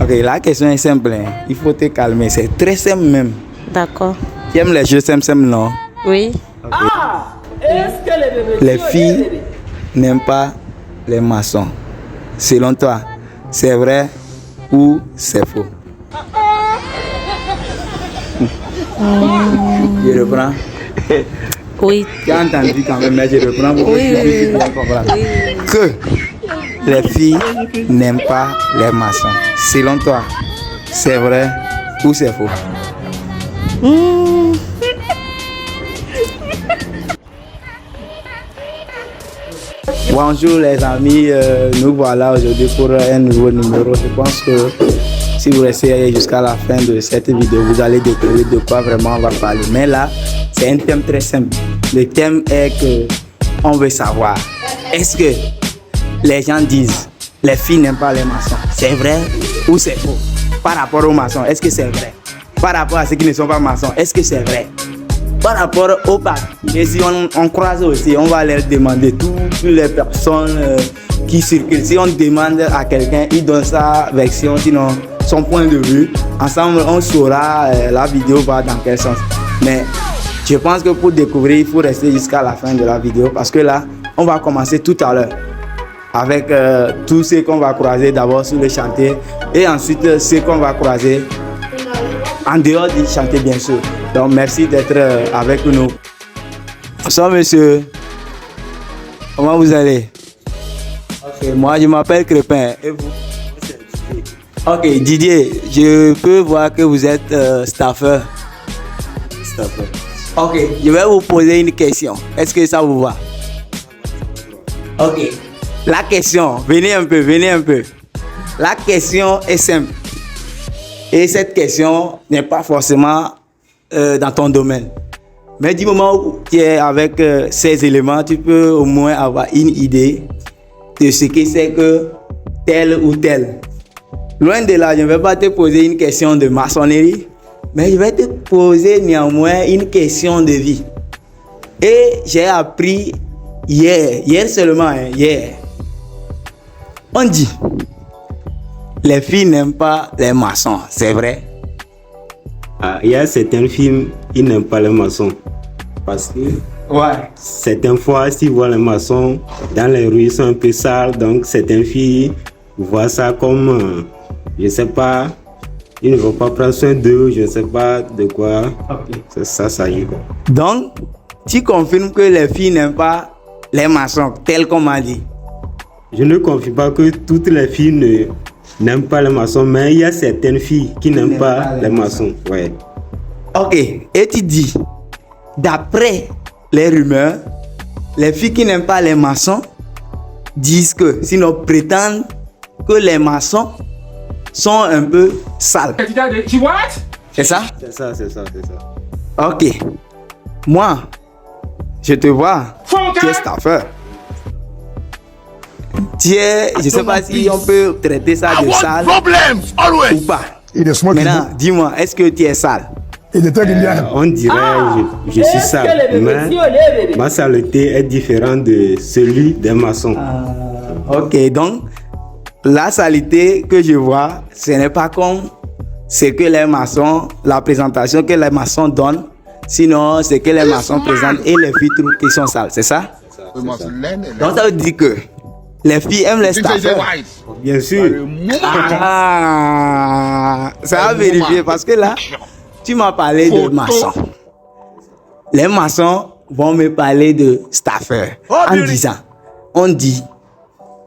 Ok, la question est simple. Hein. Il faut te calmer. C'est très simple même. D'accord. Tu aimes les jeux simples, non? Oui. Okay. Les filles n'aiment pas les maçons. Selon toi, c'est vrai ou c'est faux? Je reprends. Oui. Tu as entendu quand même, mais je reprends pour que tu bien comprendre. Que les filles n'aiment pas les maçons. Selon toi, c'est vrai ou c'est faux? Bonjour les amis, nous voilà aujourd'hui pour un nouveau numéro. Je pense que si vous restez jusqu'à la fin de cette vidéo, vous allez découvrir de quoi vraiment on va parler. Mais là, c'est un thème très simple. Le thème est que on veut savoir, est-ce que les gens disent les filles n'aiment pas les maçons? C'est vrai ou c'est faux? Par rapport aux maçons, est-ce que c'est vrai? Par rapport à ceux qui ne sont pas maçons, est-ce que c'est vrai? Par rapport au bac, et si on croise aussi, on va leur demander toutes les personnes qui circulent. Si on demande à quelqu'un, il donne sa version, sinon son point de vue. Ensemble, on saura la vidéo va dans quel sens. Mais je pense que pour découvrir, il faut rester jusqu'à la fin de la vidéo parce que là, on va commencer tout à l'heure avec tous ceux qu'on va croiser d'abord sur le chantier et ensuite ceux qu'on va croiser en dehors du chantier, bien sûr. Donc, merci d'être avec nous. Bonsoir, monsieur. Comment vous allez? Okay, moi, je m'appelle Crépin. Et vous? Ok, Didier, je peux voir que vous êtes staffeur. Staffeur. Ok, je vais vous poser une question. Est-ce que ça vous va? Ok. La question, venez un peu. La question est simple. Et cette question n'est pas forcément dans ton domaine. Mais du moment où tu es avec ces éléments, tu peux au moins avoir une idée de ce que c'est que tel ou tel. Loin de là, je ne vais pas te poser une question de maçonnerie, mais je vais te poser néanmoins une question de vie. Et j'ai appris hier seulement, hier. On dit, les filles n'aiment pas les maçons, c'est vrai? Il y a certaines filles qui n'aiment pas les maçons. Parce que certaines fois, s'ils voient les maçons dans les rues, ils sont un peu sales. Donc certaines filles voient ça comme, je ne sais pas, ils ne vont pas prendre soin d'eux, je ne sais pas de quoi. Okay. C'est ça, ça y est. Donc, tu confirmes que les filles n'aiment pas les maçons, tel qu'on m'a dit? Je ne confirme pas que toutes les filles n'aiment pas les maçons, mais il y a certaines filles qui n'aiment pas les maçons. Ouais. Ok, et tu dis, d'après les rumeurs, les filles qui n'aiment pas les maçons disent que, sinon prétendent que les maçons sont un peu sales. C'est ça? C'est ça. Ok. Moi, je te vois, tu es staffeur. Tu es, je ne sais pas si on peut traiter ça de sale ou pas. Maintenant, dis-moi, est-ce que tu es sale? On dirait que je suis sale, mais ma saleté est différente de celui des maçons. Ok, donc la saleté que je vois, ce n'est pas comme ce que les maçons, la présentation que les maçons donnent, sinon c'est que les maçons présentent et les filles trouvent qu'ils sont sales, c'est ça? C'est ça. Donc ça veut dire que les filles aiment les staffeurs. Bien sûr. Ça va vérifier parce que là, tu m'as parlé de maçons. Les maçons vont me parler de staffeurs en disant, on dit,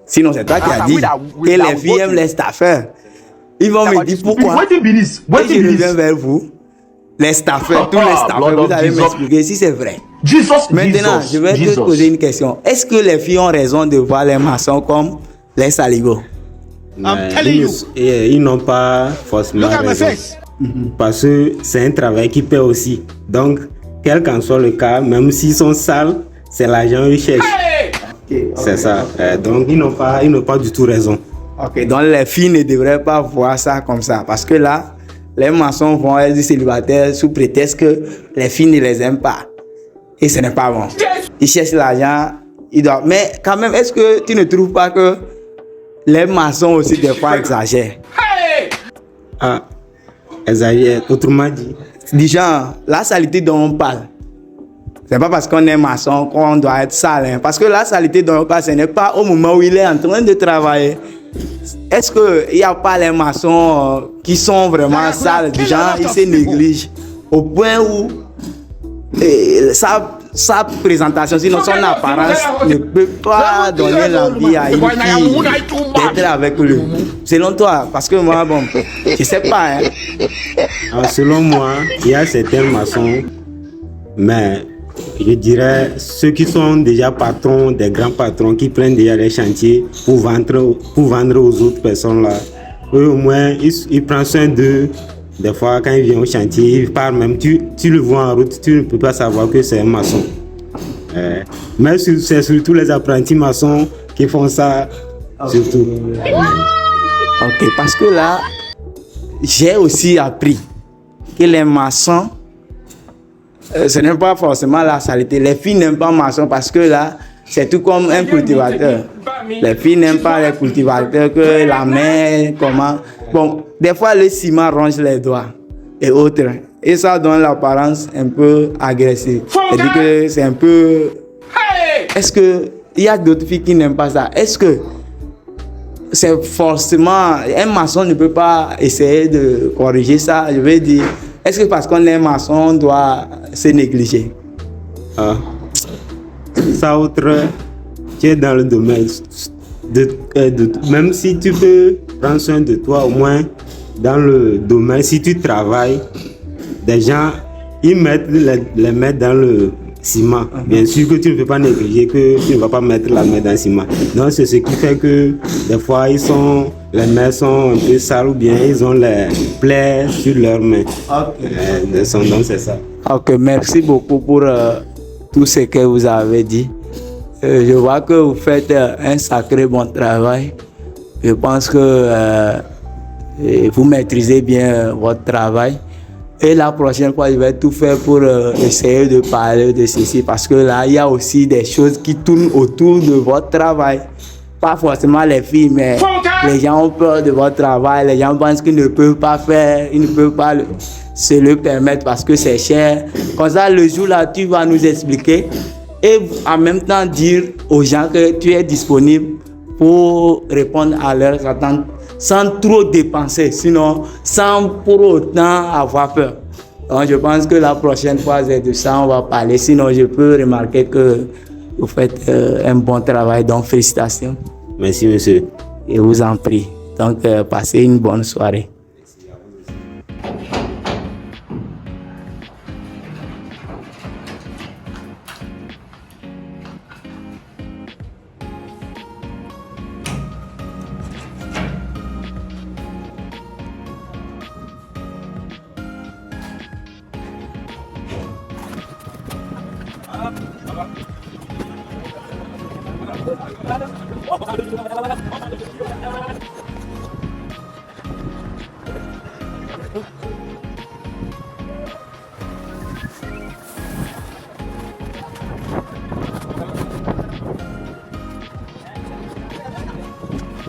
sinon c'est toi qui as dit, que les filles aiment les staffeurs. Ils vont me dire pourquoi. Et je reviens vers vous. Les staffeurs, tous les staffeurs, vous allez m'expliquer si c'est vrai. Maintenant, je vais te poser une question. Est-ce que les filles ont raison de voir les maçons comme les saligots? Ils n'ont pas forcément raison. Parce que c'est un travail qui paie aussi. Donc, quel qu'en soit le cas, même s'ils sont sales, c'est l'argent qu'ils cherchent. C'est ça. Donc, ils n'ont pas du tout raison. Ok, donc les filles ne devraient pas voir ça comme ça. Parce que là, les maçons vont être célibataires sous prétexte que les filles ne les aiment pas. Et ce n'est pas bon. Ils cherchent l'argent. Mais quand même, est-ce que tu ne trouves pas que les maçons aussi des fois exagèrent? Ah, exagère, autrement dit. Du genre, la saleté dont on parle, c'est pas parce qu'on est maçon qu'on doit être sale. Hein. Parce que la saleté dont on parle, ce n'est pas au moment où il est en train de travailler. Est-ce qu'il n'y a pas les maçons qui sont vraiment sales, du genre, ils se négligent au point où sa présentation, sinon son apparence ne peut pas donner l'envie à une fille d'être avec lui. Selon toi, parce que moi, bon, je sais pas. Hein. Alors, selon moi, il y a certains maçons, mais je dirais ceux qui sont déjà patrons, des grands patrons qui prennent déjà les chantiers pour vendre aux autres personnes là. Eux au moins, ils prennent soin d'eux. Des fois, quand il vient au chantier, il part même. Tu le vois en route, tu ne peux pas savoir que c'est un maçon. Mais c'est surtout les apprentis maçons qui font ça, surtout. Ok, parce que là, j'ai aussi appris que les maçons, ce n'est pas forcément la saleté. Les filles n'aiment pas maçon parce que là, c'est tout comme un cultivateur. Les filles n'aiment pas les cultivateurs, que la main, comment. Bon, des fois, le ciment ronge les doigts et autres. Et ça donne l'apparence un peu agressive. C'est-à-dire que c'est un peu. Est-ce qu'il y a d'autres filles qui n'aiment pas ça? Est-ce que c'est forcément. Un maçon ne peut pas essayer de corriger ça? Je veux dire, est-ce que parce qu'on est maçon, on doit se négliger? Ça, autre, tu es dans le domaine même si tu peux prendre soin de toi, au moins dans le domaine, si tu travailles, des gens, ils mettent les mains dans le ciment. Bien sûr que tu ne peux pas négliger que tu ne vas pas mettre la main dans le ciment. Donc c'est ce qui fait que des fois les mains sont un peu sales ou bien ils ont les plaies sur leurs mains. Donc c'est ça. Ok, merci beaucoup pour tout ce que vous avez dit. Je vois que vous faites un sacré bon travail. Je pense que vous maîtrisez bien votre travail. Et la prochaine fois, je vais tout faire pour essayer de parler de ceci. Parce que là, il y a aussi des choses qui tournent autour de votre travail. Pas forcément les filles, mais les gens ont peur de votre travail. Les gens pensent qu'ils ne peuvent pas faire, ils ne peuvent pas se le permettre parce que c'est cher. Comme ça, le jour-là, tu vas nous expliquer. Et en même temps dire aux gens que tu es disponible pour répondre à leurs attentes sans trop dépenser, sinon sans pour autant avoir peur. Donc je pense que la prochaine fois, c'est de ça on va parler. Sinon, je peux remarquer que vous faites un bon travail. Donc félicitations. Merci monsieur. Et vous en prie. Donc passez une bonne soirée.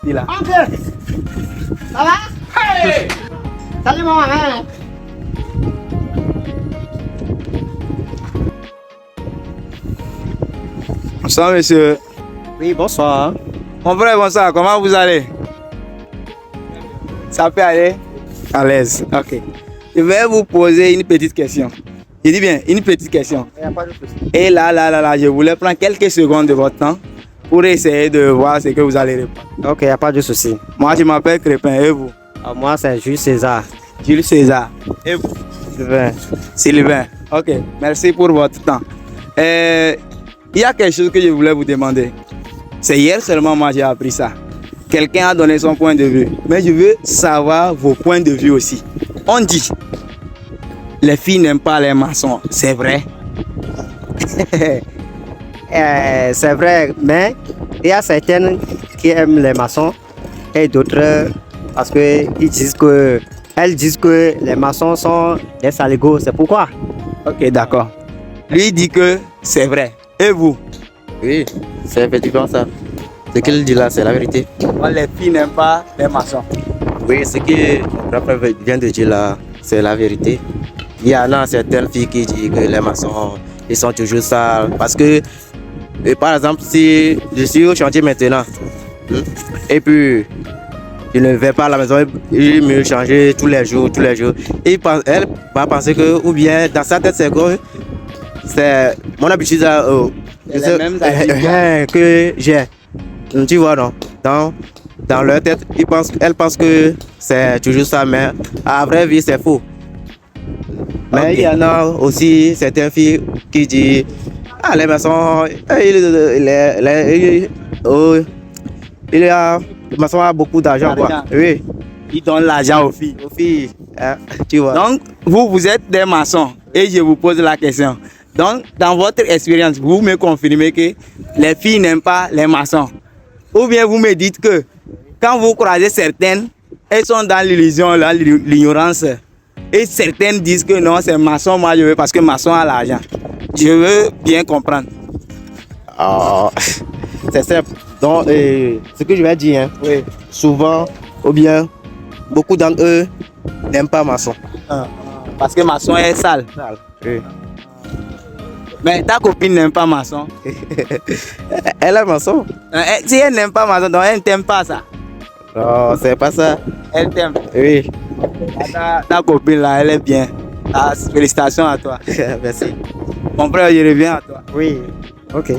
Là. Oncle! Ça va? Hey! Salut mon maman! Bonsoir monsieur. Oui, bonsoir. Mon frère, bonsoir, comment vous allez? Ça peut aller? À l'aise, ok. Je vais vous poser une petite question. Je dis bien, une petite question. Il n'y a pas de souci. Et là, je voulais prendre quelques secondes de votre temps pour essayer de voir ce que vous allez répondre. Ok, il n'y a pas de souci. Moi, je m'appelle Crépin, et vous? Moi, c'est Jules César. Jules César. Et vous? Sylvain. Sylvain. Ok, merci pour votre temps. Il y a quelque chose que je voulais vous demander. C'est hier seulement moi j'ai appris ça. Quelqu'un a donné son point de vue. Mais je veux savoir vos points de vue aussi. On dit, les filles n'aiment pas les maçons. C'est vrai? C'est vrai, mais il y a certaines qui aiment les maçons et d'autres parce qu'elles disent que les maçons sont des saligots. C'est pourquoi. Ok, d'accord. Lui dit que c'est vrai. Et vous? Oui, c'est effectivement ça. Ce qu'il dit là, c'est la vérité. Les filles n'aiment pas les maçons. Oui, ce que mon grand frère vient de dire là, c'est la vérité. Il y en a certaines filles qui disent que les maçons, ils sont toujours sales. Parce que, par exemple, si je suis au chantier maintenant, et puis je ne vais pas à la maison, je me changer tous les jours. Et elle va penser que, ou bien dans sa tête, c'est mon habitude que j'ai. Tu vois, non? Dans leur tête, elle pense que c'est toujours ça, mais à vraie vie, c'est faux. Mais il y en a aussi certaines filles qui disent les maçons, le maçon a beaucoup d'argent, quoi. Oui. Il donne l'argent aux filles. Tu vois. Donc, vous êtes des maçons et je vous pose la question. Donc, dans votre expérience, vous me confirmez que les filles n'aiment pas les maçons. Ou bien vous me dites que quand vous croisez certaines, elles sont dans l'illusion, l'ignorance. Et certaines disent que non, c'est maçon, moi je veux parce que maçon a l'argent. Je veux bien comprendre. C'est simple. Donc, ce que je vais dire, hein, oui, souvent, ou bien, beaucoup d'entre eux n'aiment pas maçon. Parce que maçon est sale. Oui. Mais ta copine n'aime pas maçon. Elle est maçon. Si elle n'aime pas maçon, donc elle ne t'aime pas ça. Non, c'est pas ça. Elle t'aime. Oui. Ta copine là, elle est bien. Félicitations à toi. Merci. Mon frère, je reviens à toi. Oui. Ok.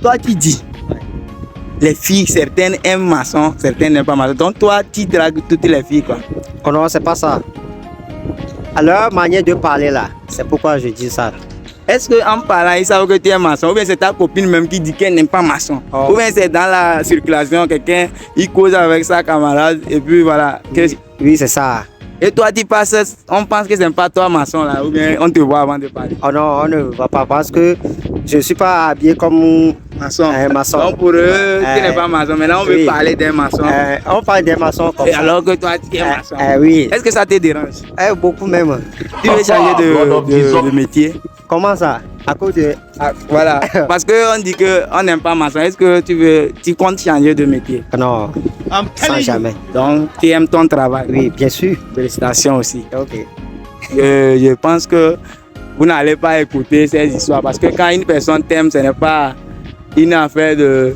Toi, tu dis, les filles, certaines aiment maçon, certaines n'aiment pas maçon. Donc toi, tu dragues toutes les filles, quoi. Oh non, c'est pas ça. À leur manière de parler là, c'est pourquoi je dis ça. Est-ce qu'en parlant, ils savent que tu es maçon? Ou bien c'est ta copine même qui dit qu'elle n'aime pas maçon? Oh. Ou bien c'est dans la circulation, quelqu'un, il cause avec sa camarade et puis voilà. Oui, c'est ça. Et toi, tu passes, on pense que c'est pas toi maçon là, ou bien on te voit avant de parler. Oh non, on ne va pas parce que je ne suis pas habillé comme un maçon. Donc pour eux, tu n'es pas maçon. Maintenant, on veut parler d'un maçon. On parle des maçons comme et ça. alors que toi, tu es maçon. Oui. Est-ce que ça te dérange? Beaucoup même. Tu veux changer de métier? Comment ça? À cause de... Voilà. Parce qu'on dit qu'on n'aime pas maçon. Est-ce que tu comptes changer de métier? Non, sans jamais. Donc, tu aimes ton travail? Oui, bien sûr. Félicitations aussi. Ok. Je pense que vous n'allez pas écouter ces histoires parce que quand une personne t'aime, ce n'est pas une affaire de...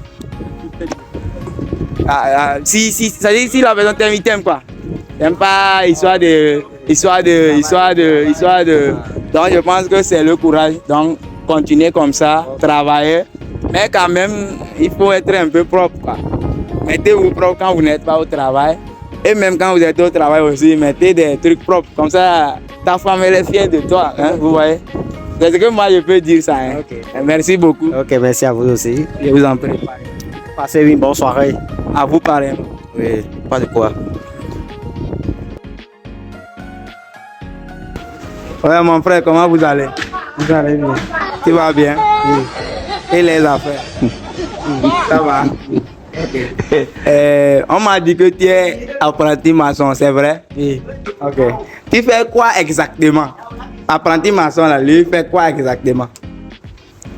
Si la personne t'aime, il t'aime quoi? T'aimes pas histoire de... Donc je pense que c'est le courage. Donc continuer comme ça, travailler. Mais quand même, il faut être un peu propre, quoi. Mettez-vous propre quand vous n'êtes pas au travail. Et même quand vous êtes au travail aussi, mettez des trucs propres. Comme ça, ta femme elle est fière de toi, hein, vous voyez. C'est ce que moi je peux dire ça. Hein. Okay. Merci beaucoup. Ok, merci à vous aussi. Je vous en prie. Passez une bonne soirée. À vous pareil. Oui, pas de quoi. Ouais, mon frère, comment vous allez? Vous allez bien. Tu vas bien? Oui. Et les affaires? Ça va? Okay. On m'a dit que tu es apprenti maçon, c'est vrai? Oui. Ok. Tu fais quoi exactement? Apprenti maçon, là, lui, fait quoi exactement?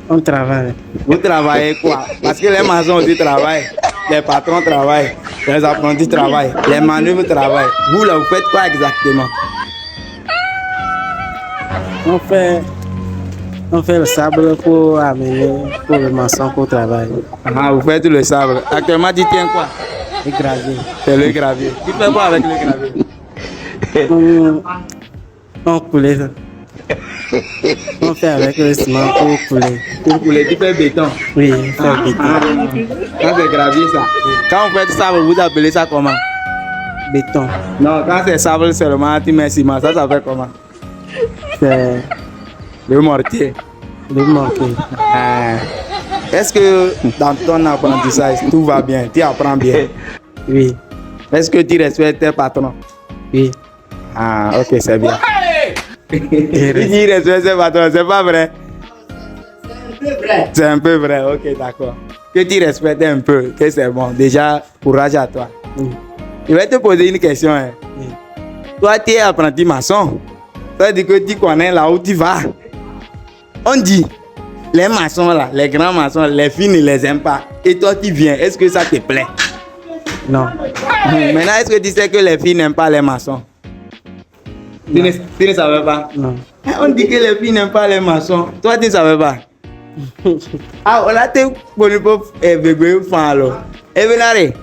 On travaille. Vous travaillez quoi? Parce que les maçons aussi travaillent, les patrons travaillent, les apprentis travaillent, les manœuvres travaillent. Vous, là, vous faites quoi exactement? On fait le sable pour amener pour le maçon pour travailler. Ah, vous faites le sable. Actuellement, tu tiens quoi? Le gravier. C'est le gravier. Tu fais quoi avec le gravier? On coule ça. On fait avec le ciment pour couler. Pour couler, tu fais béton? Oui, on fait béton. Quand c'est gravier, ça. Quand vous faites sable, vous appelez ça comment? Béton. Non, quand c'est sable seulement, tu mets ciment. Ça fait comment? C'est le mortier. Le mortier. Est-ce que dans ton apprentissage, tout va bien? Tu apprends bien? Oui. Est-ce que tu respectes tes patrons? Oui. Ah, ok, c'est bien. Tu dis respecte tes patrons, c'est pas vrai? C'est un peu vrai, ok, d'accord. Que tu respectes un peu, que c'est bon. Déjà, courage à toi. Je vais te poser une question. Hein. Toi, tu es apprenti maçon. Ça veut dire que tu connais là où tu vas. On dit, les maçons là, les grands maçons, les filles ne les aiment pas. Et toi, tu viens, est-ce que ça te plaît? Non. Maintenant, est-ce que tu sais que les filles n'aiment pas les maçons? Tu ne savais pas? Non. On dit que les filles n'aiment pas les maçons. Toi, tu ne savais pas? Ah, on a été pour le peuple et bébé fan alors. Et venez,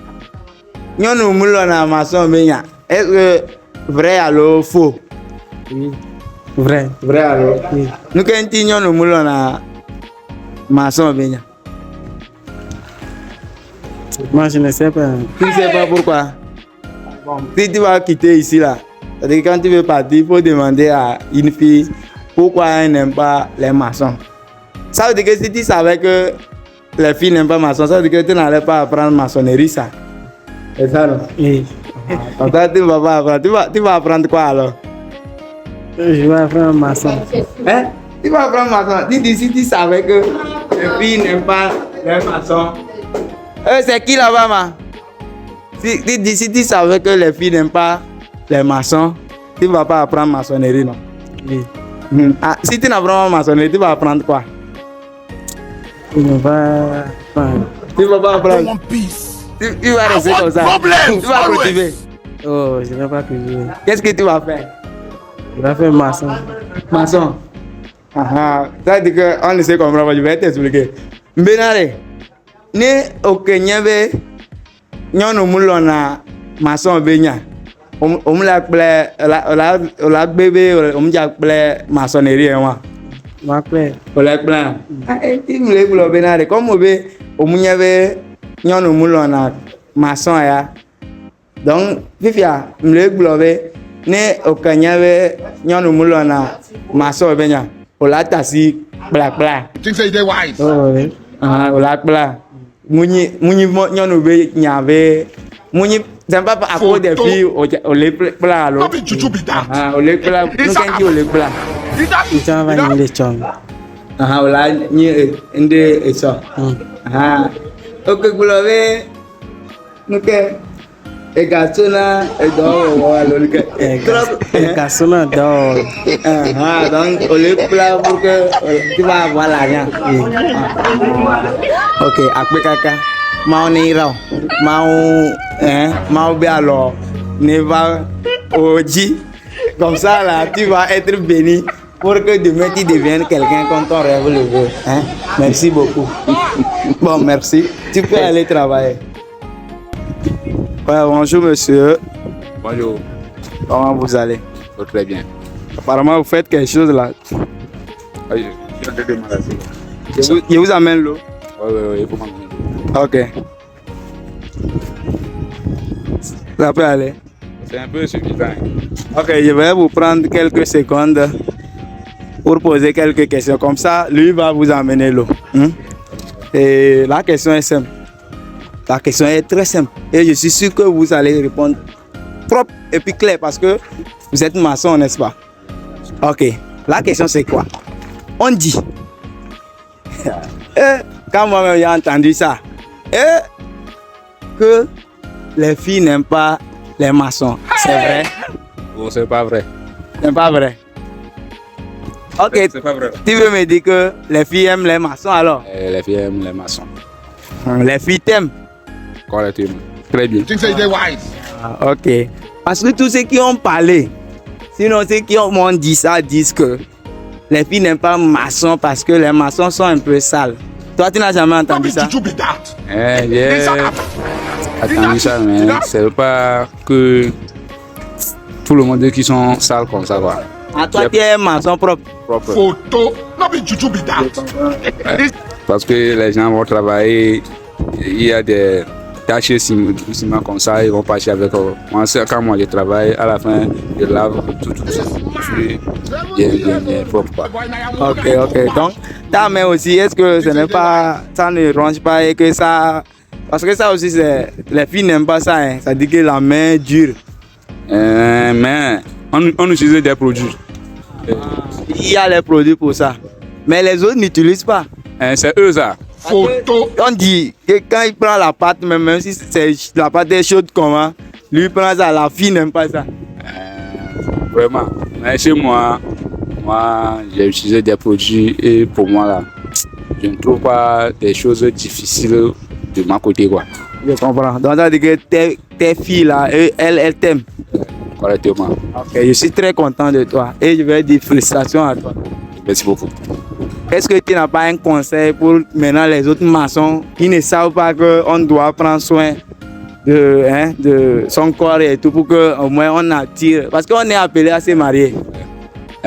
nous nous moulons à maçon, mais est-ce que vrai alors faux? Oui. Vrai. Vrai alors? Oui. Nous continuons nous moulons à maçon, mais Moi, je ne sais pas. tu ne sais pas pourquoi? Si tu vas quitter ici là, c'est-à-dire quand tu veux partir, il faut demander à une fille pourquoi elle n'aime pas les maçons. Ça veut dire que si tu savais que les filles n'aiment pas maçons, ça veut dire que tu n'allais pas apprendre maçonnerie, ça. C'est ça, non? Oui. Donc, toi, tu ne vas pas apprendre. Tu vas apprendre quoi alors? Je vais apprendre maçon. Hein? Tu vas apprendre maçon. Tu dis si tu savais que les filles n'aiment pas les maçons. C'est qui là-bas, ma? Tu dis si tu savais que les filles n'aiment pas les maçons, tu ne vas pas apprendre maçonnerie, non? Oui. Ah, si tu n'apprends pas maçonnerie, tu vas apprendre quoi? Je ne vais pas. Tu ne vas pas apprendre. Tu vas rester comme ça. Tu vas cultiver. Oh, je ne vais pas cuisiner. Qu'est-ce que tu vas faire? Je vais faire maçon. Maçon. Ah, ça veut dire qu'on ne sait comprendre. Je vais t'expliquer. Benare, ni au Kenya, nous moulons à maçon Benya. On me l'appelait la bébé, on me l'appelait maçonnerie. Ma plaît. On l'appelait. Tu me l'as dit, Benare, comme on me avait nous moulons à maçon. Donc, Fifia, me l'ai dit, ni au Kenya, nous moulons à maçon Benya. On l'a tassé, black. Think say they wise. Oh, oui. Ah, olak bla. Mouni nyonu be nyave. Mouni c'est pas à cause des filles olek bla alors. Not be juju be that. Ah, olek bla. Nous kenji olek bla. Is that Je vais aller les chong. Ah, ola ni ende eso. Ah. Ok gulove. Nuke egatuna edo walo nuke. Le garçon dort. Ah, donc olek bla pour que tu vas avoir l'argent. Ok, akpe kaka. Mau ni rau. Mau be alors ne va au J. Comme ça là, tu vas être béni pour que demain tu deviennes quelqu'un comme ton rêve le veut. Hein? Merci beaucoup. Bon, merci. Tu peux aller travailler. Ouais, bonjour monsieur. Bonjour. Comment vous allez? Oh, très bien. Apparemment, vous faites quelque chose là. Ah, je suis en train de m'arracher. Je vous amène l'eau. Oui, il faut m'emmener. Ok. Ça peut aller. C'est un peu suffisant. Ok, je vais vous prendre quelques secondes pour poser quelques questions. Comme ça, lui va vous amener l'eau. Et la question est simple. La question est très simple. Et je suis sûr que vous allez répondre propre et puis clair parce que vous êtes maçon, n'est-ce pas? Ok. La question c'est quoi? On dit. Quand moi-même j'ai entendu ça. Que les filles n'aiment pas les maçons. C'est vrai? Oh, c'est pas vrai. C'est pas vrai. Ok, C'est pas vrai. tu veux me dire que les filles aiment les maçons alors? Les filles aiment les maçons. Les filles t'aiment. Correctement. Très bien. think say they wise. Ah, ok. Parce que tous ceux qui ont parlé, sinon ceux qui m'ont dit ça disent que les filles n'aiment pas les maçons parce que les maçons sont un peu sales. Toi, tu n'as jamais Not entendu be ça? juju be that. J'ai attendu ça, mais c'est pas que tout le monde qui sont sales comme ça, quoi. Ah, toi, tu es un maçon propre. Propre. Photo. Not be juju be that. Parce que les gens vont travailler, il y a des tâches ciment comme ça, ils vont partir avec eux. Moi, quand moi je travaille, à la fin, je lave tout ça. Je suis bien propre, quoi. Ok. Donc, ta main aussi, est-ce que ce n'est pas, ça ne ronge pas et que ça, parce que ça aussi, c'est, les filles n'aiment pas ça, hein. Ça dit que la main est dure. Mais on utilise des produits. Il y a les produits pour ça. Mais les autres n'utilisent pas. C'est eux ça. Photo. On dit que quand il prend la pâte, même si la pâte est chaude comment, lui prend ça, la fille n'aime pas ça. Vraiment. Mais chez moi, j'ai utilisé des produits et pour moi là, je ne trouve pas des choses difficiles de ma côté, quoi. Je comprends. Donc, ça veut dire que tes filles là, elles t'aiment. Correctement. Ok, je suis très content de toi et je vais dire félicitations à toi. Merci beaucoup. Est-ce que tu n'as pas un conseil pour maintenant les autres maçons qui ne savent pas qu'on doit prendre soin de son corps et tout pour qu'au moins on attire? Parce qu'on est appelé à se marier.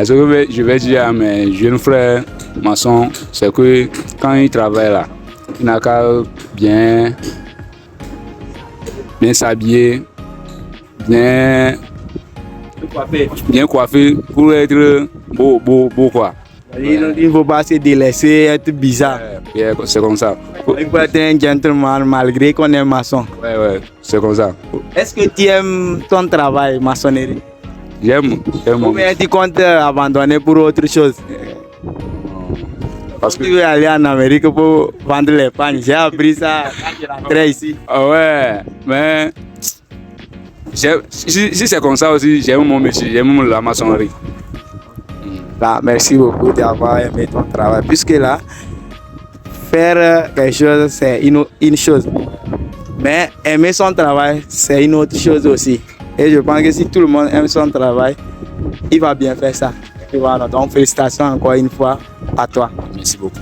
Ce que je vais dire à mes jeunes frères maçons, c'est que quand ils travaillent là, ils n'ont qu'à bien s'habiller, bien coiffé pour être beau quoi. Il ne faut pas se délaisser, être bizarre. C'est comme ça. Il faut être un gentleman malgré qu'on est maçon. Ouais, c'est comme ça. Est-ce que tu aimes ton travail, maçonnerie? J'aime. Ou bien tu comptes abandonner pour autre chose? Parce que tu veux aller en Amérique pour vendre les pagnes. J'ai appris ça quand je rentrais ici. Ah ouais, mais si c'est comme ça aussi, j'aime mon métier, j'aime la maçonnerie. Là, merci beaucoup d'avoir aimé ton travail. Puisque là, faire quelque chose, c'est une chose. Mais aimer son travail, c'est une autre chose aussi. Et je pense que si tout le monde aime son travail, il va bien faire ça. Et voilà, donc félicitations encore une fois à toi. Merci beaucoup.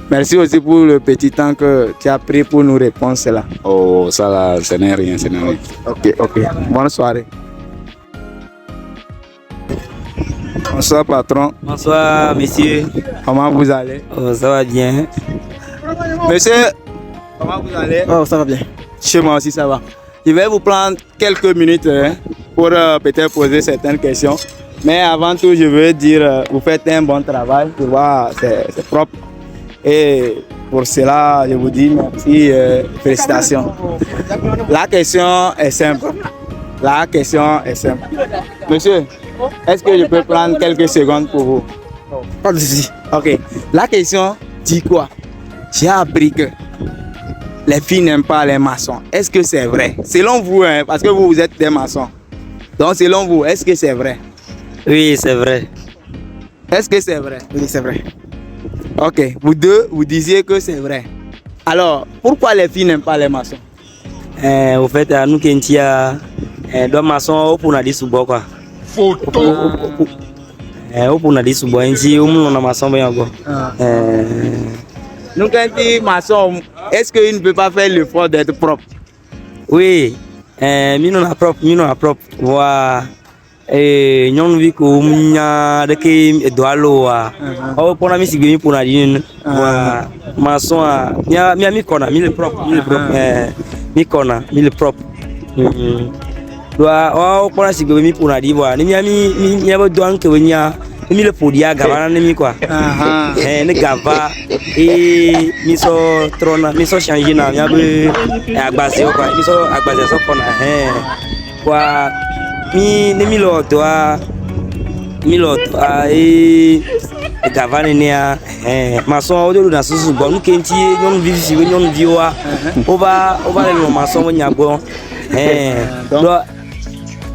Merci aussi pour le petit temps que tu as pris pour nous répondre cela. Oh, ça là, ce n'est rien, ce n'est rien. Ok. Bonne soirée. Bonsoir patron. Bonsoir monsieur. Comment vous allez? Oh, ça va bien. Monsieur, comment vous allez? Oh, ça va bien. Chez moi aussi ça va. Je vais vous prendre quelques minutes pour peut-être poser certaines questions. Mais avant tout, je veux dire, vous faites un bon travail. Je vois, c'est propre. Et pour cela, je vous dis merci, félicitations. La question est simple. Monsieur, est-ce que je peux prendre quelques secondes pour vous? Pas de souci. Ok. La question dit quoi? J'ai appris que les filles n'aiment pas les maçons. Est-ce que c'est vrai? Selon vous, parce que vous êtes des maçons. Donc selon vous, est-ce que c'est vrai? Oui, c'est vrai. Est-ce que c'est vrai? Oui, c'est vrai. Ok. Vous deux, vous disiez que c'est vrai. Alors, pourquoi les filles n'aiment pas les maçons? Au fait, nous qui sommes deux maçons, on a dit sous bois quoi. Photo. On a dit sous bois, on a maçon bien encore. Nous quand on dit maçon, est-ce qu'il ne peut pas faire l'effort d'être propre? Oui, nous sommes propre. Voilà. Nous vivons comme nous doit l'eau. Pour nous, c'est pour nous. Voilà. Maçon, mi kona, mi le propre. Mi kona, mi le propre. Doa, pour nous, c'est pour nous. Voilà. Mi besoin que mi le podia gavana mi quoi. Ne gava et mi so trona, mi so changer na mi abe agbaze quoi. Mi so agbaze so kona quoi. Mi lo doa e gavana ne maçon o de na susu bon kenti nyon vivi nyon viwa ova le maçon nya bon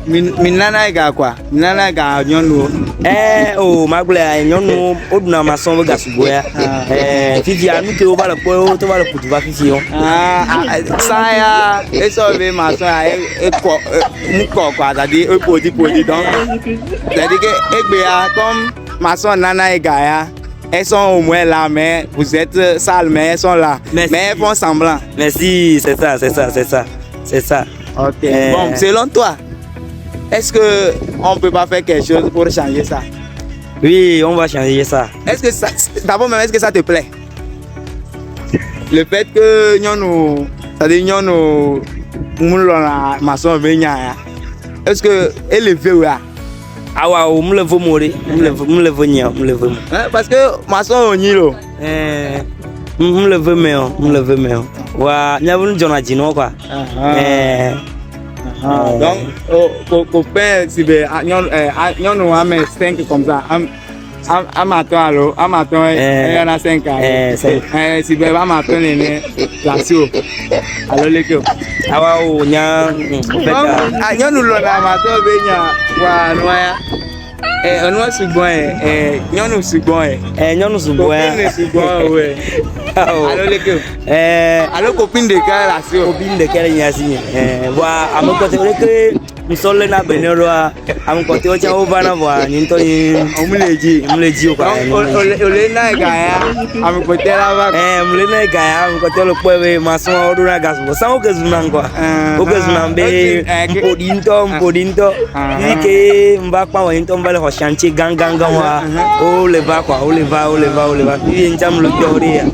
minana ga kwa minana ga nyonu magula nyonu oduna maçon ga suboya fifi anu ke o bala po to bala putu va fifi on saya eso be maçon e ko mu ko kwa dadi e podi donc c'est-à-dire que egbe ya comme maçon nana ga ya elles sont au moins là mais vous êtes sales mais elles sont là. Merci. Mais elles font semblant. Merci, c'est ça. OK. Bon, selon toi, est-ce que on peut pas faire quelque chose pour changer ça? Oui, on va changer ça. Est-ce que ça, d'abord même, est-ce que ça te plaît? Le fait que nous, c'est-à-dire nous, la maçon vient, est-ce que élevé ou là? Ah ouais, on me le veut mourir, on me le veut. Parce que maçon on y lo. On le veut mais ouais, il y a une journée dino quoi. Donc, copain, si bien, nous avons 5 comme ça. Amateur, il y en a 5. Si bien, amateur, il y a classio. Alors, les gars. Ah ouais, il y a. Nous l'avons amateur, il y a. On sugbon nyɔnu sugbon nyɔnu sugbɔ copine sugbon ouais alo leke alo copine ɖeka le asi o copine ɖeka le nye asi nye voa ame kpɔtɔe leke ŋusɔ lé na benɛ ɖoa ame kpɔtɔewo tsã wovana voa nye ŋutɔ nye omule dzi o kpa ole na gaya ame kpɔtɔe la va mle na gaya ame kpɔtɔe le kpɔe be masɔn woɖo na gasɔ sa wo ke zuna ŋkɔa wo ke zuna be ƒoɖi ŋutɔ yi ke mva kpa wɔ ŋutɔ mva le xɔ chantier gãgãgã wa wo le va quoi wo le va yi ŋutsa mle kpɔ wo ɖe ya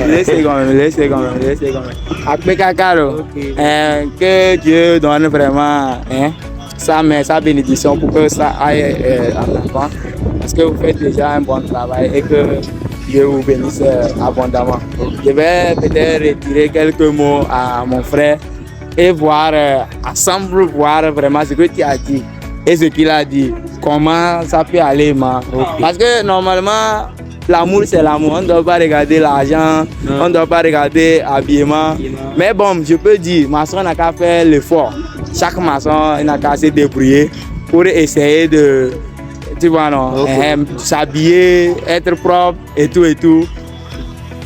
laissez quand même akpe kaka lo que Dieu donne vraiment sa bénédiction pour que ça aille en avant parce que vous faites déjà un bon travail et que Dieu vous bénisse abondamment. Je vais peut-être retirer quelques mots à mon frère et voir ensemble voir vraiment ce que tu as dit et ce qu'il a dit, comment ça peut aller parce que normalement l'amour c'est l'amour, on ne doit pas regarder l'argent, on ne doit pas regarder l'habillement. Mais bon, je peux dire, maçon n'a qu'à faire l'effort. Chaque maçon n'a qu'à se débrouiller pour essayer de, tu vois non, s'habiller, être propre et tout et tout.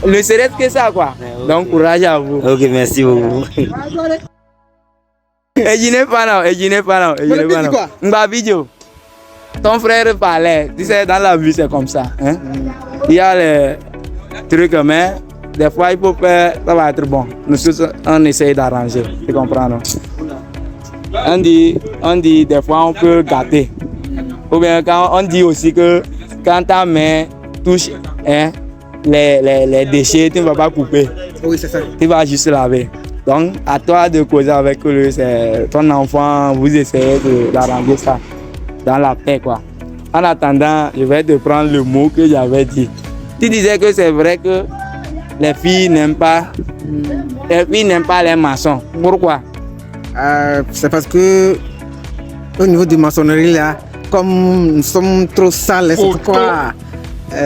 Ne serait-ce que ça quoi. Donc courage à vous. Ok, merci beaucoup. Et je n'ai pas non. Mba vidéo. Ton frère parlait, tu sais, dans la vie c'est comme ça. Hein? Il y a les trucs, mais des fois il faut faire, ça va être bon. Nous tous, on essaye d'arranger, tu comprends, non? On dit, des fois on peut gâter. Ou bien quand on dit aussi que quand ta main touche les déchets, tu ne vas pas couper. Oui, c'est ça. Tu vas juste laver. Donc, à toi de causer avec lui, c'est ton enfant, vous essayez d'arranger ça dans la paix, quoi. En attendant, je vais te prendre le mot que j'avais dit. Tu disais que c'est vrai que les filles n'aiment pas les maçons. Pourquoi? C'est parce que au niveau de maçonnerie là, comme nous sommes trop sales, c'est pourquoi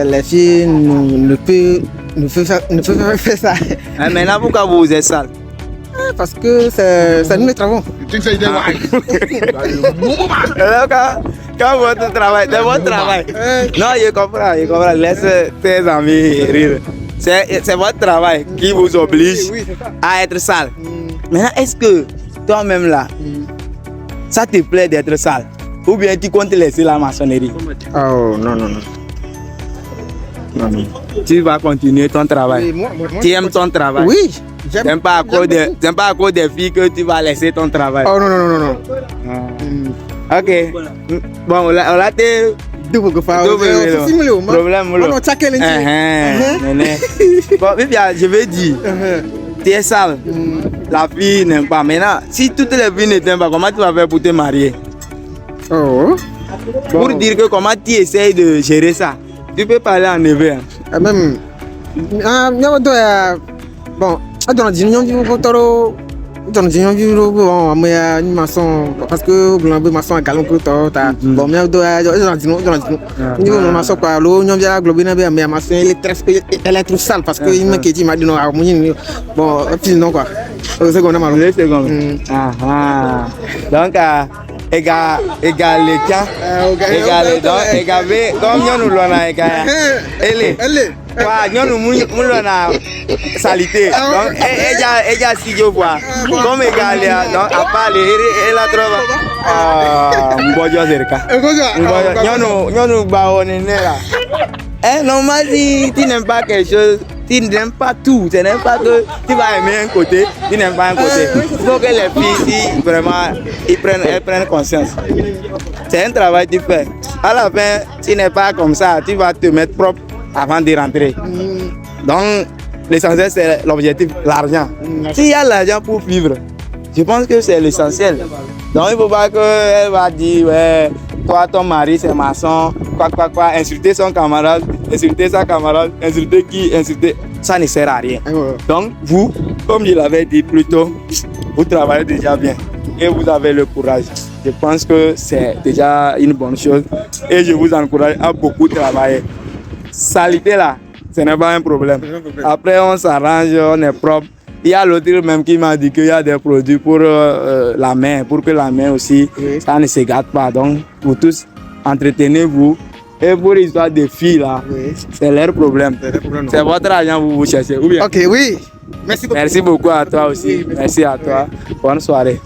les filles ne peuvent pas faire ça. Maintenant, pourquoi vous êtes sale? Parce que c'est nous les travaux. Quand votre travail, c'est votre travail. Non, je comprends. Laisse tes amis rire. C'est votre travail qui vous oblige à être sale. Maintenant, est-ce que toi-même là, ça te plaît d'être sale? Ou bien tu comptes laisser la maçonnerie? Oh non. Tu vas continuer ton travail. Tu aimes ton travail? Oui. T'aimes pas à cause des filles que tu vas laisser ton travail? Oh non. Ok. Bon, on l'a été double problème. Bon, je vais dire, tu es sale. La fille n'aime pas. Maintenant, si toutes les filles ne t'aiment pas, comment tu vas faire pour te marier? Oh. Pour dire que comment tu essayes de gérer ça, tu peux parler en hébreu. Même. Bon. Parce que le maçon a galon que bon mais maçon quoi elle est trop sale parce que il m'a dit non bon non quoi donc égal les cas égal comme nous l'on nous salité donc ella si yo vois comme égal donc à part et la trova mbojo cerca nous normal si tu n'aimes pas quelque chose, tu n'aimes pas tout, tu n'aimes pas que tu vas aimer un côté, tu n'aimes pas un côté. Il faut que les filles, si vraiment, elles prennent conscience. C'est un travail que tu fais. À la fin, tu n'es pas comme ça, tu vas te mettre propre avant de rentrer. Donc, l'essentiel, c'est l'objectif, l'argent. S'il y a l'argent pour vivre, je pense que c'est l'essentiel. Donc, il ne faut pas qu'elle va dire, ouais, toi, ton mari, c'est maçon, quoi, insulter son camarade, insulter sa camarade, insulter qui, insulter. Ça ne sert à rien. Donc, vous, comme je l'avais dit plus tôt, vous travaillez déjà bien et vous avez le courage. Je pense que c'est déjà une bonne chose et je vous encourage à beaucoup travailler. Salité là, ce n'est pas un problème. Après, on s'arrange, on est propre. Il y a l'autre même qui m'a dit qu'il y a des produits pour la main, pour que la main aussi, ça ne se gâte pas. Donc, pour tous, entretenez-vous. Et pour l'histoire des filles là, c'est leur problème. C'est votre argent vous cherchez. Ou bien? Ok, oui. Merci beaucoup. Merci beaucoup à toi aussi. Merci à toi. Bonne soirée.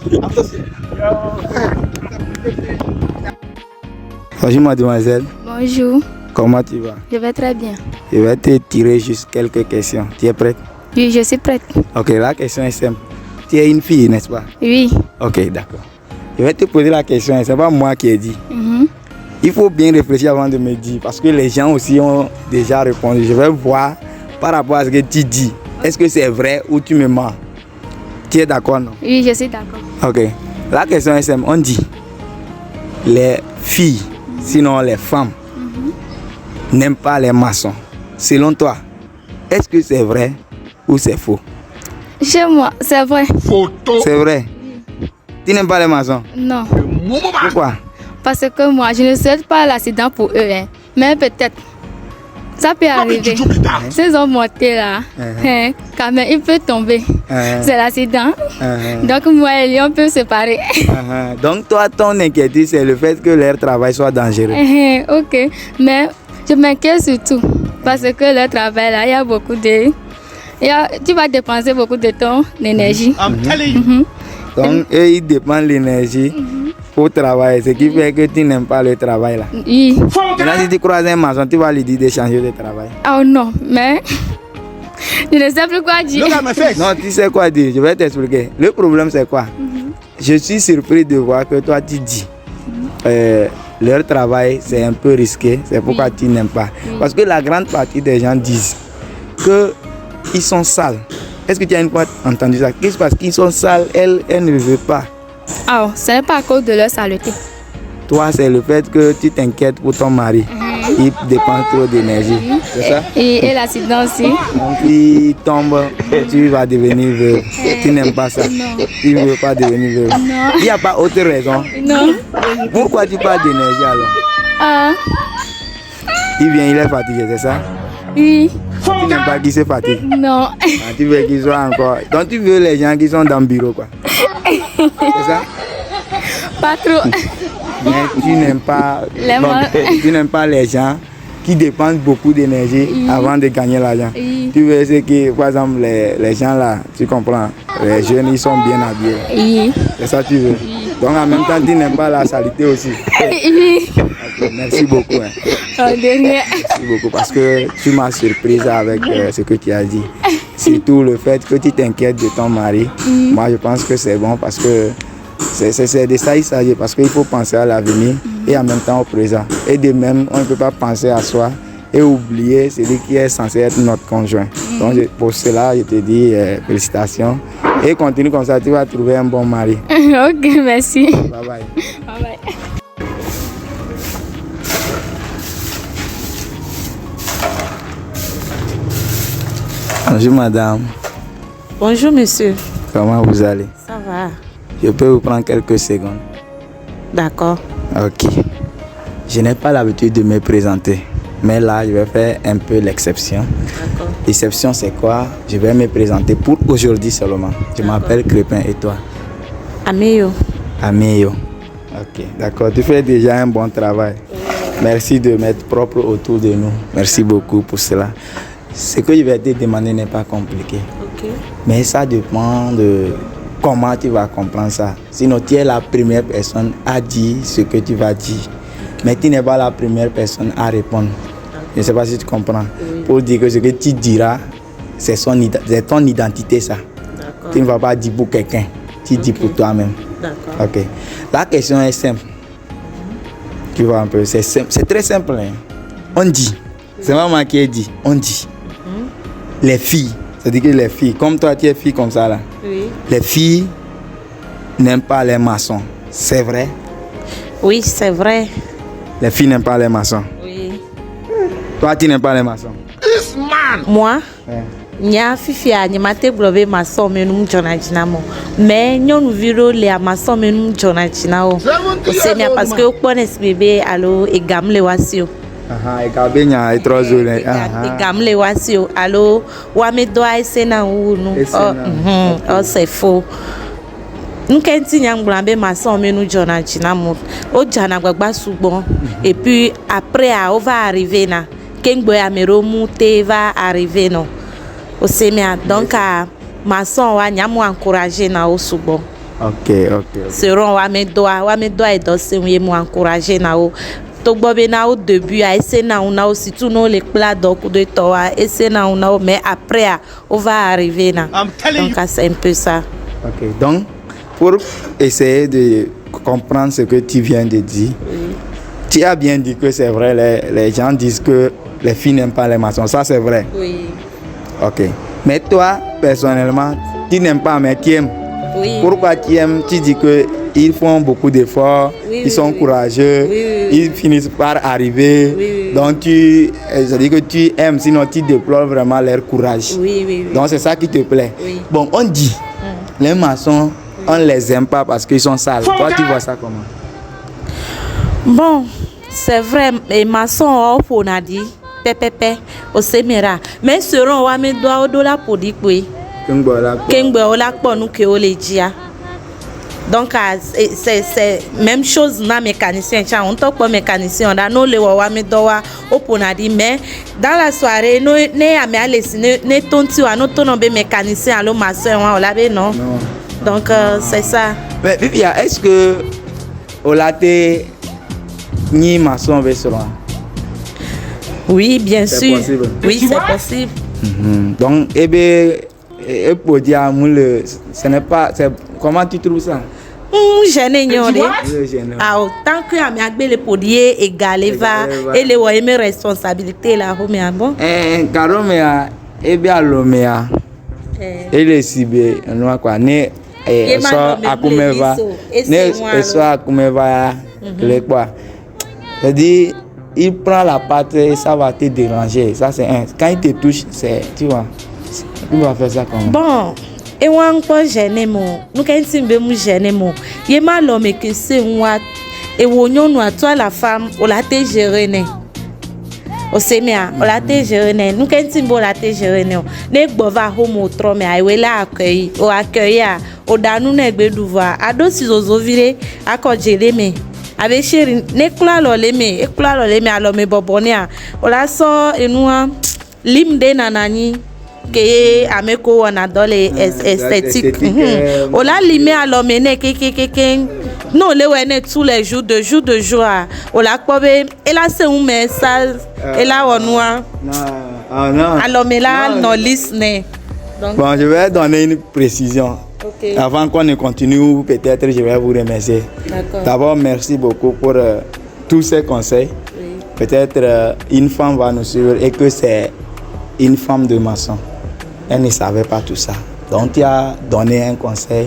Bonjour mademoiselle. Bonjour, Comment tu vas? je vais très bien. Je vais te tirer juste quelques questions. Tu es prête? Oui, je suis prête. Ok, la question est simple. Tu es une fille, n'est-ce pas? Oui. Ok, d'accord. Je vais te poser la question, c'est pas moi qui ai dit. Mhm. Il faut bien réfléchir avant de me dire, parce que les gens aussi ont déjà répondu. Je vais voir par rapport à ce que tu dis. Est-ce que c'est vrai ou tu me mens? Tu es d'accord, non? Oui, je suis d'accord. Ok. La question est simple. On dit, les filles, sinon les femmes, n'aiment pas les maçons. Selon toi, est-ce que c'est vrai ou c'est faux? Chez moi, c'est vrai. Photo. C'est vrai. Tu n'aimes pas les maçons? Non. Pourquoi? Parce que moi, je ne souhaite pas l'accident pour eux. Hein. Mais peut-être, ça peut arriver. S'ils ont monté là, hein, quand même, il peut tomber. C'est l'accident. Donc, moi et lui, on peut se séparer. Donc, toi, ton inquiétude, c'est le fait que leur travail soit dangereux. Ok. Mais je m'inquiète surtout. Parce que le travail là, il y a beaucoup de. Tu vas dépenser beaucoup de temps, d'énergie. Donc, eux, ils dépendent de l'énergie pour travailler. Ce qui fait que tu n'aimes pas le travail là. Oui. Maintenant, si tu croises un maçon, tu vas lui dire de changer de travail. Oh non, mais je ne sais plus quoi dire. Non, tu sais quoi dire. Je vais t'expliquer. Le problème, c'est quoi? Je suis surpris de voir que toi, tu dis leur travail, c'est un peu risqué. C'est pourquoi tu n'aimes pas. Parce que la grande partie des gens disent qu'ils sont sales. Est-ce que tu as une fois entendu ça? Qu'est-ce parce qu'ils sont sales, elle ne veut pas. Oh, ce n'est pas à cause de leur saleté. Toi, c'est le fait que tu t'inquiètes pour ton mari. Il dépense trop d'énergie. C'est ça? Et l'accident aussi. Donc, il tombe, tu vas devenir veuve. Tu n'aimes pas ça. Non. Tu ne veux pas devenir veuve. Non. Il n'y a pas autre raison. Non. Pourquoi tu parles d'énergie alors? Ah. Il vient, il est fatigué, c'est ça? Oui. Tu n'aimes pas qu'il se fatigue? Non. Tu veux qu'il soit encore. Donc tu veux les gens qui sont dans le bureau, quoi. C'est ça? Pas trop. Mais tu n'aimes pas, tu n'aimes pas les gens qui dépensent beaucoup d'énergie avant de gagner l'argent. Tu veux ce qui, par exemple, les gens là, tu comprends, les jeunes, ils sont bien habillés. C'est ça que tu veux. Donc en même temps, tu n'aimes pas la saleté aussi. Okay, merci beaucoup. Hein. Merci beaucoup parce que tu m'as surprise avec ce que tu as dit. Surtout le fait que tu t'inquiètes de ton mari. Moi, je pense que c'est bon parce que c'est de ça il s'agit. Parce qu'il faut penser à l'avenir et en même temps au présent. Et de même, on ne peut pas penser à soi et oublier celui qui est censé être notre conjoint. Donc pour cela, je te dis félicitations. Et continue comme ça, tu vas trouver un bon mari. Ok, merci. Bye bye. Bye bye. Bonjour madame. Bonjour monsieur. Comment vous allez? Ça va. Je peux vous prendre quelques secondes? D'accord. Ok. Je n'ai pas l'habitude de me présenter. Mais là, je vais faire un peu l'exception. D'accord. L'exception, c'est quoi? Je vais me présenter pour aujourd'hui seulement. Je m'appelle Crépin et toi? Améo. Améo. Ok, d'accord. Tu fais déjà un bon travail. Merci de m'être propre autour de nous. Merci beaucoup pour cela. Ce que je vais te demander n'est pas compliqué. Ok. Mais ça dépend de comment tu vas comprendre ça. Sinon, tu es la première personne à dire ce que tu vas dire. Mais tu n'es pas la première personne à répondre. Je ne sais pas si tu comprends. Oui. Pour dire que ce que tu diras, c'est ton identité, ça. D'accord. Tu ne vas pas dire pour quelqu'un. Tu dis pour toi-même. D'accord. Ok. La question est simple. Tu vois un peu, c'est simple. C'est très simple. Hein? On dit. C'est pas moi qui ai dit. On dit. Les filles. C'est-à-dire que les filles, comme toi, tu es fille comme ça là. Oui. Les filles n'aiment pas les maçons. C'est vrai? Oui, c'est vrai. Les filles n'aiment pas les maçons. Oui. Toi, tu n'aimes pas les maçons. This man. Moi, nya fifia ni mate blobe maçon menum jona jinamo. Mais nyonu viro le maçon menum jona jinao. C'est bien parce que au connais bébé allo et gamle wasio. Aha, e kabenya e trozole. Aha. E gamle wasio allo wa me doa ese na unu. Oh, c'est faux. nous kenti nyangblambe maçon mais nous jona jinamo o jana gbagba sugbon et puis après on va arriver na kengbo ya meromu te va arriver non au semia donc maçon wa nyamu encourager na o sugbon. OK. Seront wa me doa et doser mu encourager na o to gbobe na au début a essayer na on aussi tout non les plats donc de toi essayer na on mais après on va arriver na donc c'est un peu ça. OK, donc pour essayer de comprendre ce que tu viens de dire, tu as bien dit que c'est vrai, les gens disent que les filles n'aiment pas les maçons, ça c'est vrai. Oui. OK, mais toi personnellement tu n'aimes pas mais tu aimes. Oui. Pourquoi tu aimes? Tu dis que ils font beaucoup d'efforts, ils sont courageux, ils finissent par arriver. Donc je dis que tu aimes, sinon tu déplores vraiment leur courage. Donc c'est ça qui te plaît. Bon, on dit, les maçons, on les aime pas parce qu'ils sont sales. Toi, tu vois ça comment? Bon, c'est vrai, les maçons, on a dit, pépépé, au séméra. Mais seront, on me doit au dollar pour dire oui. Kengbe ola kpo nous que ole dia. Donc c'est même chose na mécanicien on talk pas mécanicien on a no le wa me do wa oponadi mais dans la soirée no ne ame alesi ne tonti wa no tono be mécanicien allo maçon wa ola be non. Donc c'est ça. Mais Vivia, est-ce que olate ni maçon ve sera? Oui, bien sûr. Possible. Oui, c'est possible. Donc et pour dire ce n'est pas comment tu trouves ça? Gêné nyore. Ah, tant que ami agbe le podier égal va et les wa mes responsabilités là ho me bon. Karomea ebe alomea. Ele sibe no kwa ne so akumeva. Ne so akumeva le quoi. C'est-à-dire il prend la pâte et ça va te déranger. Ça c'est un. Quand il te touche, c'est tu vois. Il va faire ça comment? Bon, et on encore gêné mon. Nous quand il me gêné mon. Il m'a l'homme que c'est moi et on nous toi la femme, on l'a te géré né. O semia, on l'a te géré né. Nous quand il me l'a te géré né. Ne bova homo trop mais ai la accueil, o accueillir, o danu ne gbeduva. Ado si zozo vire, ako géré mais. Avec chéri, ne kula lo le me alors me bobonia. O la so et nous limde nanani. Que ameko wana dans les esthétiques on l'a limé à l'homme non le wene tous les jours de jour on l'a probé et là c'est un message et là on noir non alors mais là non liste bon je vais donner une précision. Avant qu'on ne continue peut-être je vais vous remercier. D'abord merci beaucoup pour tous ces conseils. Peut-être une femme va nous suivre et que c'est une femme de maçon. Elle ne savait pas tout ça. Donc tu as donné un conseil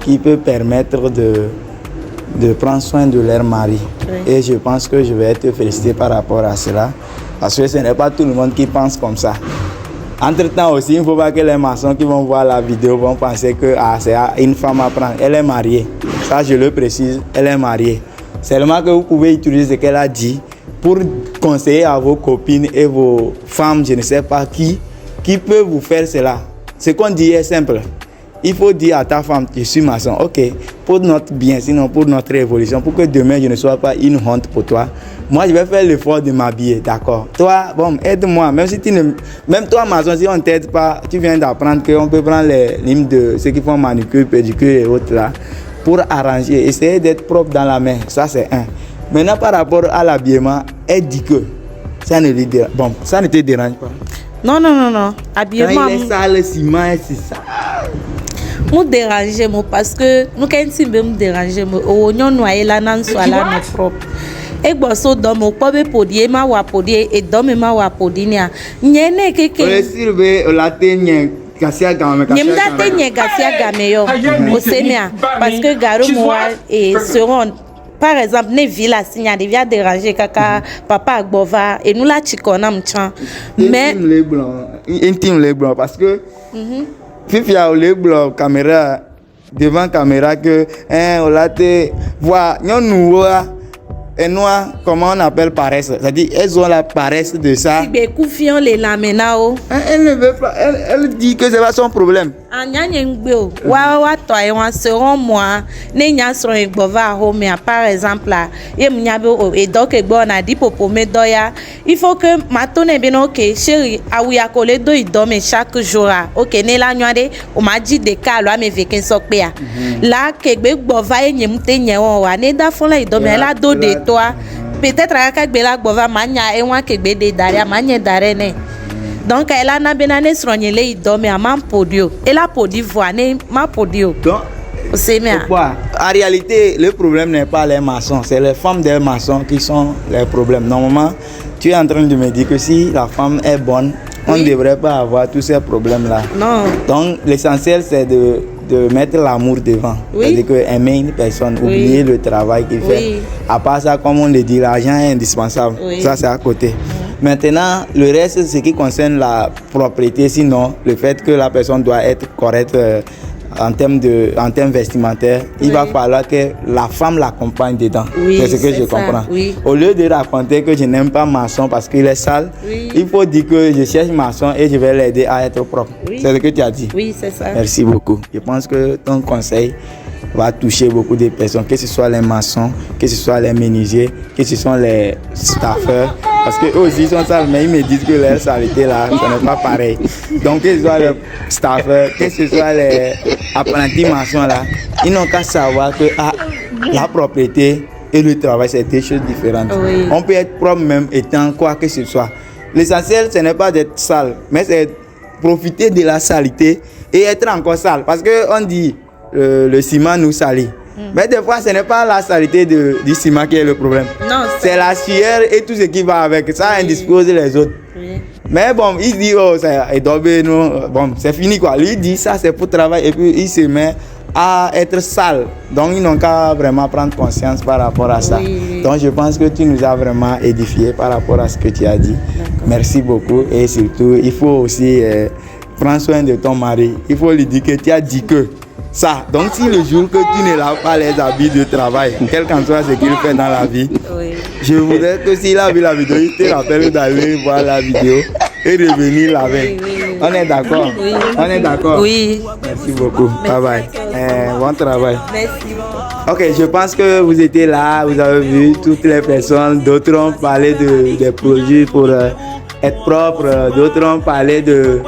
qui peut permettre de prendre soin de leur mari. Et je pense que je vais te féliciter par rapport à cela. Parce que ce n'est pas tout le monde qui pense comme ça. Entre-temps aussi, il ne faut pas que les maçons qui vont voir la vidéo vont penser que c'est une femme à prendre. Elle est mariée. Ça, je le précise, elle est mariée. Seulement que vous pouvez utiliser ce qu'elle a dit pour conseiller à vos copines et vos femmes, je ne sais pas qui peut vous faire cela. Ce qu'on dit est simple. Il faut dire à ta femme, je suis maçon, ok, pour notre bien, sinon pour notre évolution, pour que demain je ne sois pas une honte pour toi. Moi, je vais faire l'effort de m'habiller, d'accord. Toi, bon, aide-moi, même si même toi, maçon, si on ne t'aide pas, tu viens d'apprendre qu'on peut prendre les lignes de ceux qui font manucure, pédicure et autres là, pour arranger, essayer d'être propre dans la main. Ça, c'est un. Maintenant, par rapport à l'habillement, elle dit que ça ne lui dérange. Bon, ça ne te dérange pas. Non. Habillement. Quand il est sale, ciment, c'est ça. Nous déranger parce que nous quand il me déranger on noyer là nan soit là notre propre. Et bosso dom au pas podier ma wa podier et dom ma wa podinia. Nyene keke. On est silvé la tenye gasia game. Nyemda tenye gasia game yo. Au semia parce que garo moi et seront par exemple ne villa signa devia déranger kaka papa agbova et nous la chikona mchan. Mais intime les blancs parce que Fifi a le blanc caméra devant caméra que on l'a te voir nous Et nous, comment on appelle paresse? C'est-à-dire, elles ont la paresse de ça. Si confiant les lamenao. Elle ne veut pas. Elle dit que c'est pas son problème. Selon moi, par exemple, il faut que matone bien ok chérie awuya kole do idome chaque jour ok ne la nyade o ma dit de cas lo ame veken sokpea là que gbe gbova enyemte nyewo wa ne da fon la idome la do de toi peut-être aka gbe la gbova manya e wan ke gbe de daria manya dare ne. Donc elle a benane sronyele idome a man podio elle a podi voix ne ma podio. Donc en réalité, le problème n'est pas les maçons, c'est les femmes des maçons qui sont les problèmes. Normalement, tu es en train de me dire que si la femme est bonne, on ne devrait pas avoir tous ces problèmes-là. Non. Donc l'essentiel, c'est de mettre l'amour devant. C'est-à-dire que aimer une personne, oublier le travail qu'il fait. À part ça, comme on le dit, l'argent est indispensable. Ça, c'est à côté. Maintenant, le reste, ce qui concerne la propriété, sinon, le fait que la personne doit être correcte en termes vestimentaires, il va falloir que la femme l'accompagne dedans. C'est ce que je comprends. Au lieu de raconter que je n'aime pas maçon parce qu'il est sale, il faut dire que je cherche maçon et je vais l'aider à être propre. C'est ce que tu as dit. Oui, c'est ça. Merci beaucoup. Je pense que ton conseil va toucher beaucoup de personnes, que ce soit les maçons, que ce soit les menuisiers, que ce soit les staffeurs. Parce qu'eux aussi ils sont sales, mais ils me disent que leur saleté là, ce n'est pas pareil. Donc que ce soit les staffeurs, que ce soit les apprentis maçons là, ils n'ont qu'à savoir que la propriété et le travail, c'est deux choses différentes. On peut être propre même étant quoi que ce soit. L'essentiel, ce n'est pas d'être sale, mais c'est profiter de la saleté et être encore sale. Parce qu'on dit, le ciment nous salit. Mais des fois, ce n'est pas la saleté du ciment qui est le problème. C'est la sueur et tout ce qui va avec. Ça indispose les autres. Mais bon, il dit, oh, c'est fini quoi. Lui dit, ça c'est pour travailler. Et puis, il se met à être sale. Donc, ils n'ont qu'à vraiment prendre conscience par rapport à ça. Donc, je pense que tu nous as vraiment édifié par rapport à ce que tu as dit. Merci beaucoup. Et surtout, il faut aussi prendre soin de ton mari. Il faut lui dire que tu as dit que ça. Donc si le jour que tu ne laves pas les habits de travail, quel qu'en soit ce qu'il fait dans la vie, je voudrais que s'il a vu la vidéo, il te rappelle d'aller voir la vidéo et revenir laver. On est d'accord? On est d'accord? Oui. Merci beaucoup. Bye bye. Bon travail. Merci. Ok, je pense que vous étiez là, vous avez vu toutes les personnes. D'autres ont parlé des produits pour être propre, d'autres ont parlé de...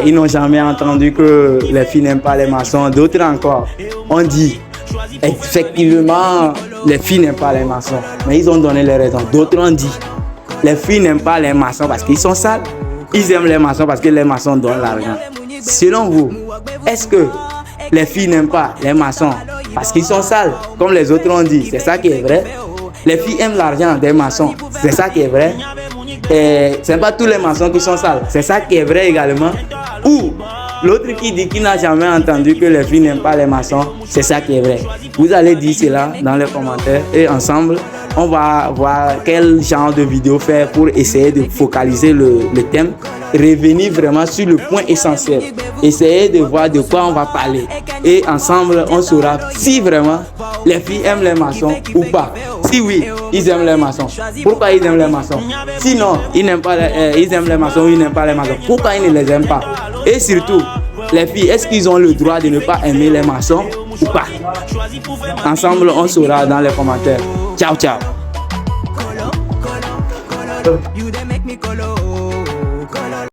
ils n'ont jamais entendu que les filles n'aiment pas les maçons. D'autres encore ont dit effectivement les filles n'aiment pas les maçons, mais ils ont donné les raisons. D'autres ont dit les filles n'aiment pas les maçons parce qu'ils sont sales. Ils aiment les maçons parce que les maçons donnent l'argent. Selon vous, est-ce que les filles n'aiment pas les maçons parce qu'ils sont sales, comme les autres ont dit? C'est ça qui est vrai. Les filles aiment l'argent des maçons. C'est ça qui est vrai. Et ce n'est pas tous les maçons qui sont sales. C'est ça qui est vrai également. Ou l'autre qui dit qu'il n'a jamais entendu que les filles n'aiment pas les maçons. C'est ça qui est vrai. Vous allez dire cela dans les commentaires et ensemble, on va voir quel genre de vidéo faire pour essayer de focaliser le thème. Revenir vraiment sur le point essentiel. Essayer de voir de quoi on va parler. Et ensemble, on saura si vraiment les filles aiment les maçons ou pas. Si oui, ils aiment les maçons. Pourquoi ils aiment les maçons? Sinon, ils n'aiment pas ils aiment les maçons ou ils n'aiment pas les maçons. Pourquoi ils ne les aiment pas? Et surtout, les filles, est-ce qu'ils ont le droit de ne pas aimer les maçons ou pas? Ensemble, on saura dans les commentaires. Ciao, ciao.